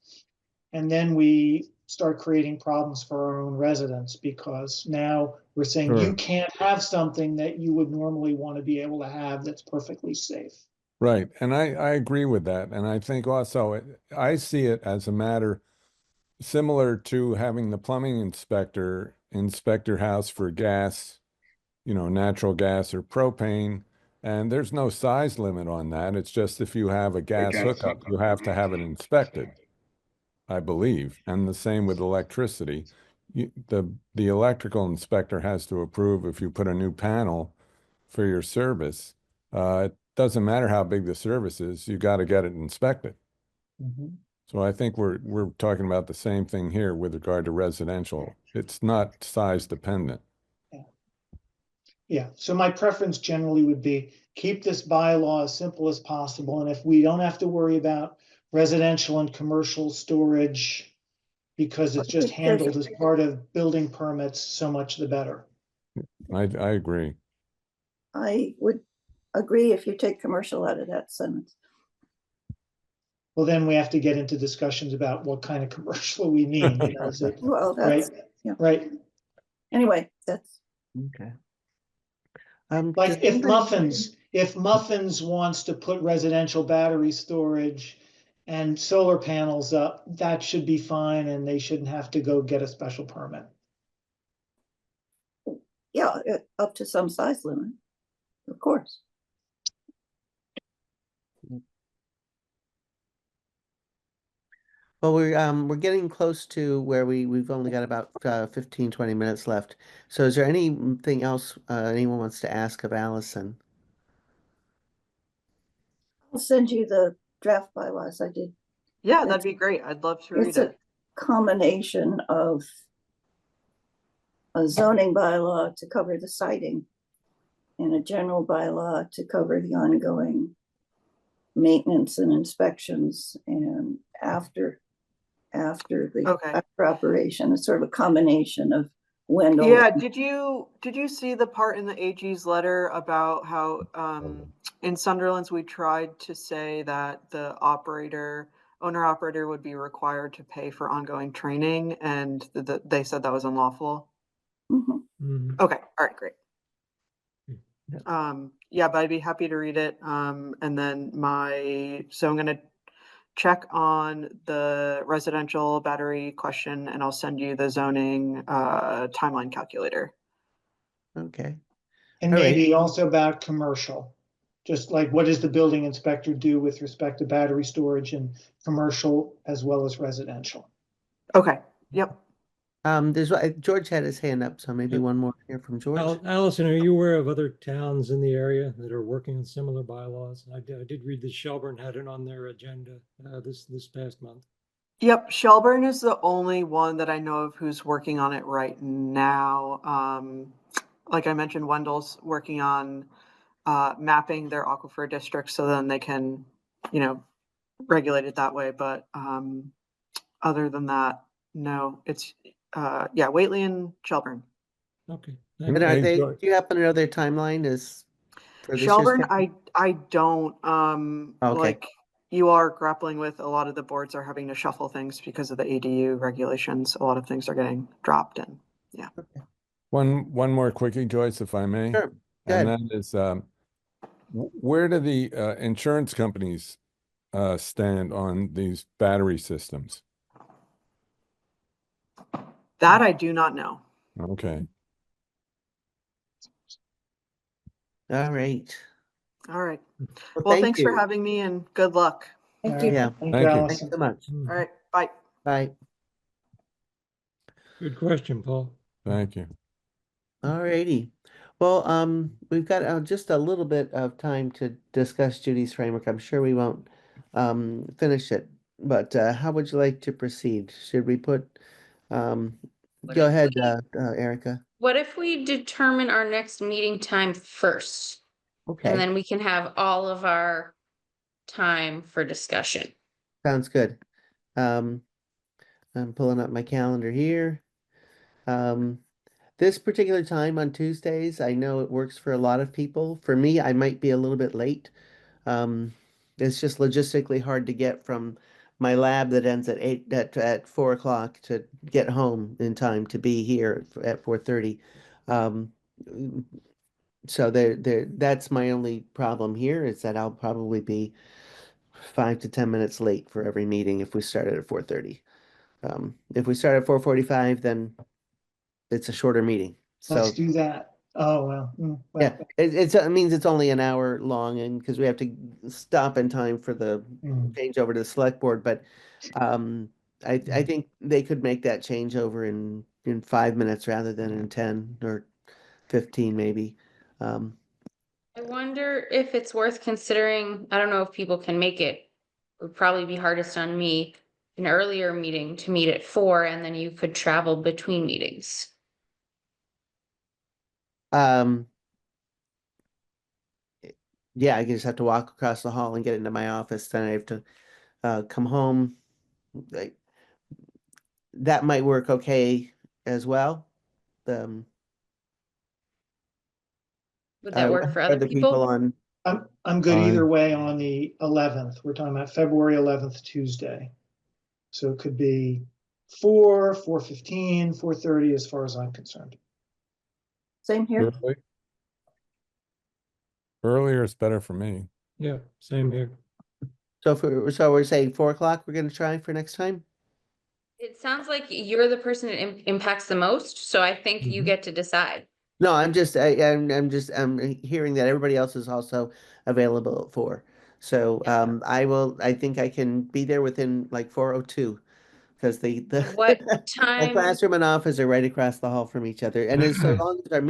and then we start creating problems for our own residents, because now we're saying Sure. you can't have something that you would normally want to be able to have that's perfectly safe. right. And I agree with that. And I think also I see it as a matter similar to having the plumbing inspector inspect your house for gas, natural gas or propane. And there's no size limit on that. It's just if you have a gas hookup, you have to have it inspected, I believe. And the same with electricity. The electrical inspector has to approve if you put a new panel for your service. It doesn't matter how big the service is, you got to get it inspected. Mhm. So I think we're talking about the same thing here with regard to residential. It's not size dependent. Yeah, so my preference generally would be keep this bylaw as simple as possible. And if we don't have to worry about residential and commercial storage, because it's just handled as part of building permits, so much the better. I agree. I would agree if you take commercial out of that sentence. Well, then we have to get into discussions about what kind of commercial we mean, is it, Well, right? that's, yeah. Right, Anyway, that's, Okay. like if Muffins wants to put residential battery storage and solar panels up, that should be fine and they shouldn't have to go get a special permit. yeah, up to some size limit, of course. Well, we're getting close to where we've only got about 15, 20 minutes left. So is there anything else anyone wants to ask of Allison? I'll send you the draft bylaws I did. Yeah, that'd be great. I'd love to read It's a it. combination of a zoning bylaw to cover the siting and a general bylaw to cover the ongoing maintenance and inspections, and after the Okay. after operation. It's sort of a combination of Wendell. Yeah, did you see the part in the AG's letter about how in Sunderland's we tried to say that the operator owner operator would be required to pay for ongoing training, and they said that was unlawful. Mhm. Mhm. Okay, all right, great. Yeah. Yeah, but I'd be happy to read it. And then so I'm gonna check on the residential battery question, and I'll send you the zoning timeline calculator. Okay. And All right. maybe also about commercial. Just like what does the building inspector do with respect to battery storage and commercial as well as residential? Okay, yep. George had his hand up, so maybe Yep. one more here from George. Allison, are you aware of other towns in the area that are working on similar bylaws? I did read that Shelburne had it on their agenda this past month. Yep, Shelburne is the only one that I know of who's working on it right now. Like I mentioned, Wendell's working on mapping their aquifer districts so then they can, regulate it that way. But other than that, no, it's Whately and Shelburne. Okay, And thank you. do you happen to know their timeline is for this year's? Shelburne, I don't, Okay. like, you are grappling with a lot of the boards are having to shuffle things because of the ADU regulations. A lot of things are getting dropped in. One more quickie, Joyce, if I may. Sure. Go And ahead. that is, where do the insurance companies stand on these battery systems? That I do not know. Okay. All right. All right. Well, Well, thank thanks for you. having me and good luck. Thank you. Yeah. Thank Thank you, you. Thanks Allison. so much. Mhm. All right, bye. Bye. Good question, Paul. Thank you. All righty. Well, we've got just a little bit of time to discuss Judy's framework. I'm sure we won't finish it, but how would you like to proceed? Should we put What go if ahead, we- Erica. What if we determine our next meeting time first? And Okay, then we can have all of our time for discussion. sounds good. Um, I'm pulling up my calendar here. Um, this particular time on Tuesdays, I know it works for a lot of people. For me, I might be a little bit late. Um, it's just logistically hard to get from my lab that ends at at 4 o'clock to get home in time to be here at 4:30. Um, so that's my only problem here is that I'll probably be 5 to 10 minutes late for every meeting if we started at 4:30. If we start at 4:45, then it's a shorter meeting. Let's So do that. Oh, well, yeah, it means it's only an hour long, and because we have to stop in time for the change over to the select board. But um, I think they could make that change over in 5 minutes rather than in 10 or 15 maybe. Um, I wonder if it's worth considering, I don't know if people can make it. It would probably be hardest on me, an earlier meeting to meet at 4, and then you could travel between meetings. um, yeah, I just have to walk across the hall and get into my office. Then I have to come home. Like, that might work okay as well. Um, Would that work for other other people people? on? I'm good Fine. either way on the 11th. We're talking about February 11th, Tuesday. So it could be 4, 4:15, 4:30, as far as I'm concerned. Same here. Early- Earlier is better for me. Yeah, same here. So we're saying 4 o'clock. We're gonna try for next time. It sounds like you're the person it impacts the most, so I think you Mhm. get to decide. No, I'm hearing that everybody else is also available at 4. So Yeah. I think I can be there within like 4:02 because the What my time? classroom and office are right across the hall from each other. And as so long as if our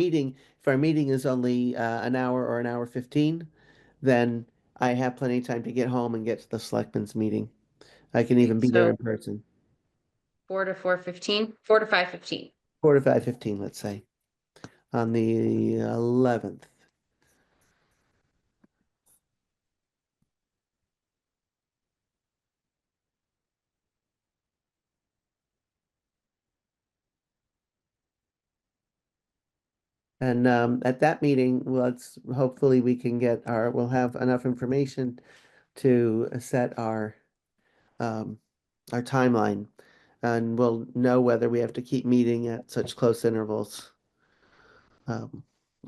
meeting is only an hour or an hour 15, then I have plenty of time to get home and get to the selectmen's meeting. I can even be there in So person. 4 to 4:15, 4 to 5:15. 4 to 5:15, let's say, on the 11th. And at that meeting, hopefully we can we'll have enough information to set our um, our timeline, and we'll know whether we have to keep meeting at such close intervals.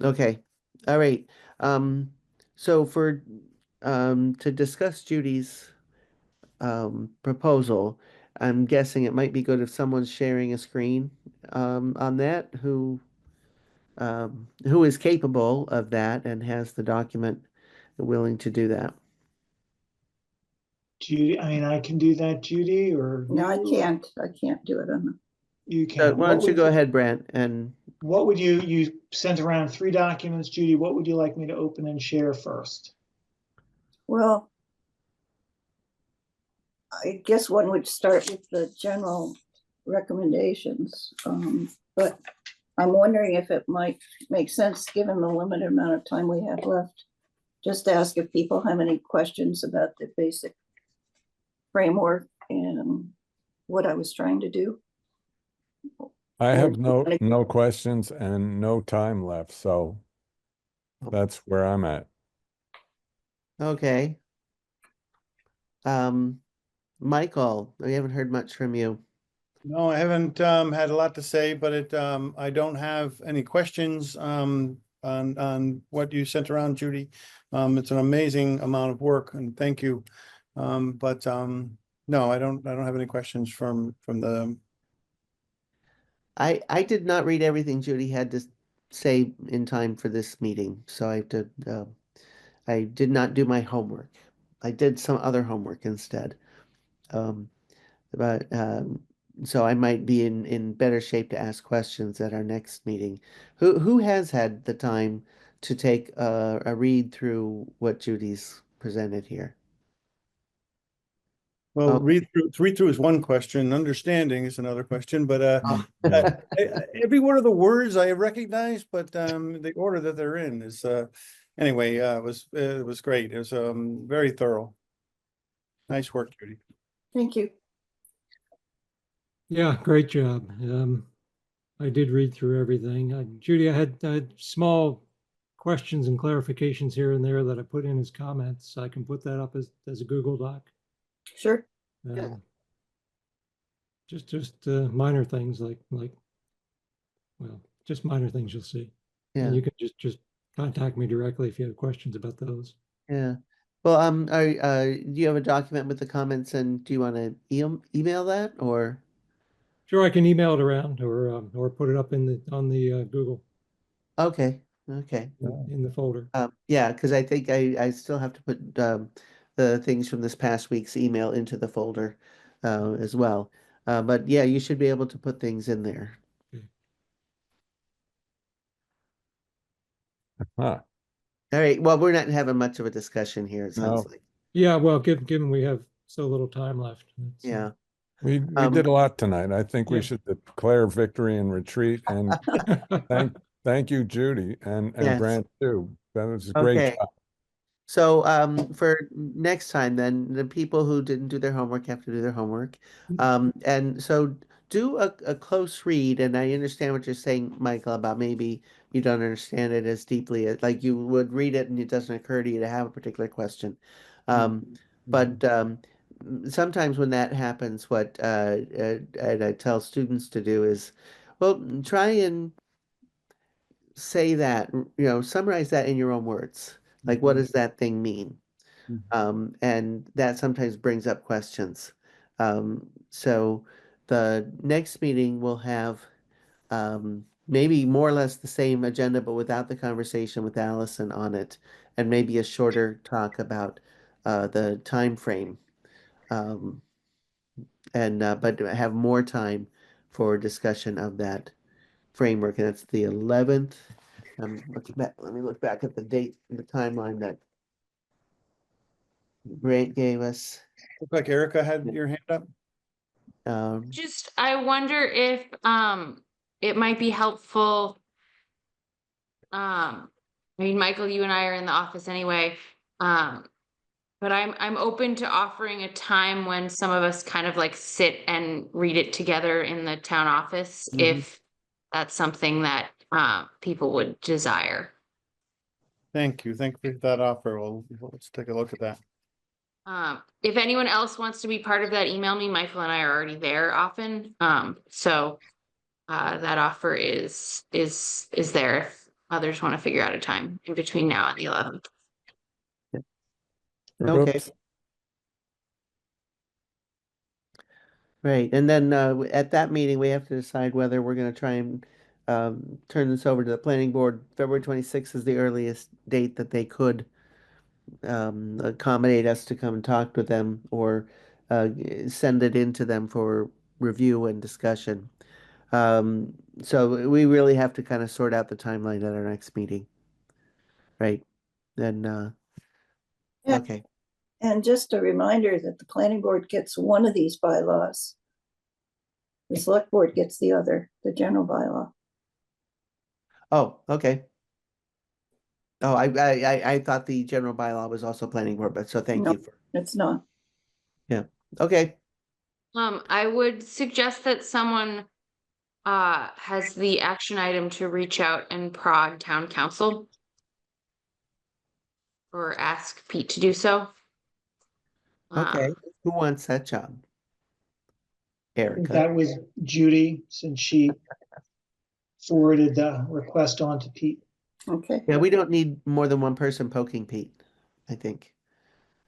Okay, all right. Um, so to discuss Judy's proposal, I'm guessing it might be good if someone's sharing a screen on that who is capable of that and has the document willing to do that. Judy, I mean, I can do that, Judy, or No, I you, can't do it on the. you So can. why don't you go ahead, Brent, and What would you sent around 3 documents, Judy? What would you like me to open and share first? Well, I guess one would start with the general recommendations, but I'm wondering if it might make sense, given the limited amount of time we have left, just to ask if people have any questions about the basic framework and what I was trying to do. I Or have do you wanna- no questions and no time left, so that's where I'm at. okay. Michael, we haven't heard much from you. No, I haven't had a lot to say, but I don't have any questions on what you sent around, Judy. It's an amazing amount of work, and thank you. But no, I don't have any questions from the. I did not read everything Judy had to say in time for this meeting, so I have to I did not do my homework. I did some other homework instead. Um, but so I might be in better shape to ask questions at our next meeting. Who has had the time to take a read through what Judy's presented here? Well, Oh, read through is one question. Understanding is another question. But oh. every one of the words I recognize, but the order that they're in is anyway. It was great. It was very thorough. Nice work, Judy. Thank you. Yeah, great job. I did read through everything. Judy, I had small questions and clarifications here and there that I put in as comments. I can put that up as a Google Doc. Sure. Um, just minor things like well, just minor things you'll see. Yeah, And you can just contact me directly if you have questions about those. yeah. Well, do you have a document with the comments, and do you want to email that or? Sure, I can email it around or put it up in the on the Google Okay, okay. in the folder. Yeah, because I think I still have to put the things from this past week's email into the folder as well. But yeah, you should be able to put things in there. Okay. Huh, All right. Well, we're not having much of a discussion here, it sounds no, like. Yeah, well, given we have so little time left. Yeah. we Um, did a lot tonight. I think we Yeah. should declare victory and retreat, and thank you, Judy, and Yes. Brant too. That was a great Okay. job. So for next time then the people who didn't do their homework have to do their homework. And so do a close read, and I understand what you're saying, Michael, about maybe you don't understand it as deeply as like you would read it and it doesn't occur to you to have a particular question. But sometimes when that happens, what and I tell students to do is, well, try and say that, summarize that in your own words. Like, what does that thing mean? And that sometimes brings up questions. So the next meeting will have maybe more or less the same agenda, but without the conversation with Allison on it, and maybe a shorter talk about the time frame. Um, and but have more time for discussion of that framework, and that's the 11th. Let me look back at the date, the timeline that Grant gave us. Looked like Erica had your hand up. Just, I wonder if it might be helpful. I mean, Michael, you and I are in the office anyway. But I'm open to offering a time when some of us kind of like sit and read it together in the town office, if that's something that people would desire. Thank you. Thank you for that offer. Well, let's take a look at that. If anyone else wants to be part of that, email me. Michael and I are already there often. So that offer is there if others want to figure out a time in between now and the 11th. Okay. Oops. Right, and then at that meeting, we have to decide whether we're going to try and turn this over to the planning board. February 26th is the earliest date that they could accommodate us to come and talk with them, or send it in to them for review and discussion. So we really have to kind of sort out the timeline at our next meeting. Right, then, Yeah. okay, And just a reminder that the planning board gets one of these bylaws. The select board gets the other, the general bylaw. oh, okay. Oh, I thought the general bylaw was also planning board, but so thank No. you for, It's not. yeah, okay. I would suggest that someone has the action item to reach out and prod town council or ask Pete to do so. Okay, who wants that job? Erica. That was Judy, since she forwarded the request on to Pete. Okay. Yeah, we don't need more than one person poking Pete, I think.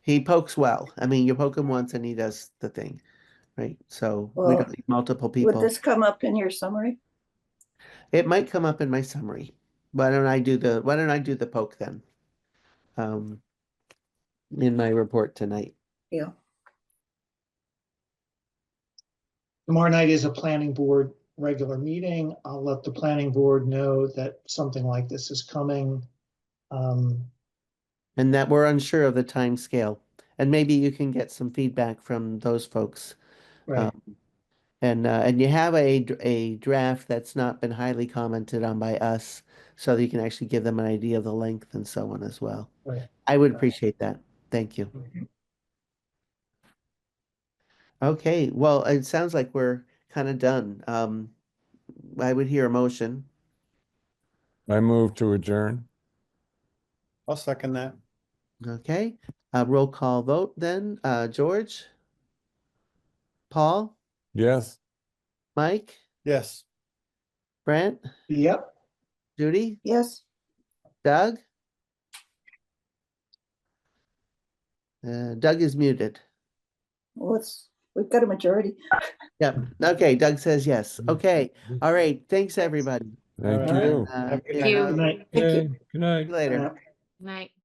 He pokes well. I mean, you poke him once and he does the thing, right? So we Well, don't need multiple Would people. this come up in your summary? It might come up in my summary. Why don't I do the poke then? In my report tonight. Yeah. Tomorrow night is a planning board regular meeting. I'll let the planning board know that something like this is coming. And that we're unsure of the time scale. And maybe you can get some feedback from those folks. Right, And you have a draft that's not been highly commented on by us, so that you can actually give them an idea of the length and so on as well. right. I would appreciate that. Thank you. Okay, well, it sounds like we're kind of done. I would hear a motion. I move to adjourn. I'll second that. Okay, roll call vote then. George, Paul, Yes. Mike, Yes. Brent, Yep, Judy, Yes. Doug. Doug is muted. Well, we've got a majority. Yep. Okay, Doug says yes. Okay. All right. Thanks, everybody. Thank All right. you. Uh, Have a good Thank you. good night. Thank you. Okay, good night. See you later. Yeah. Night.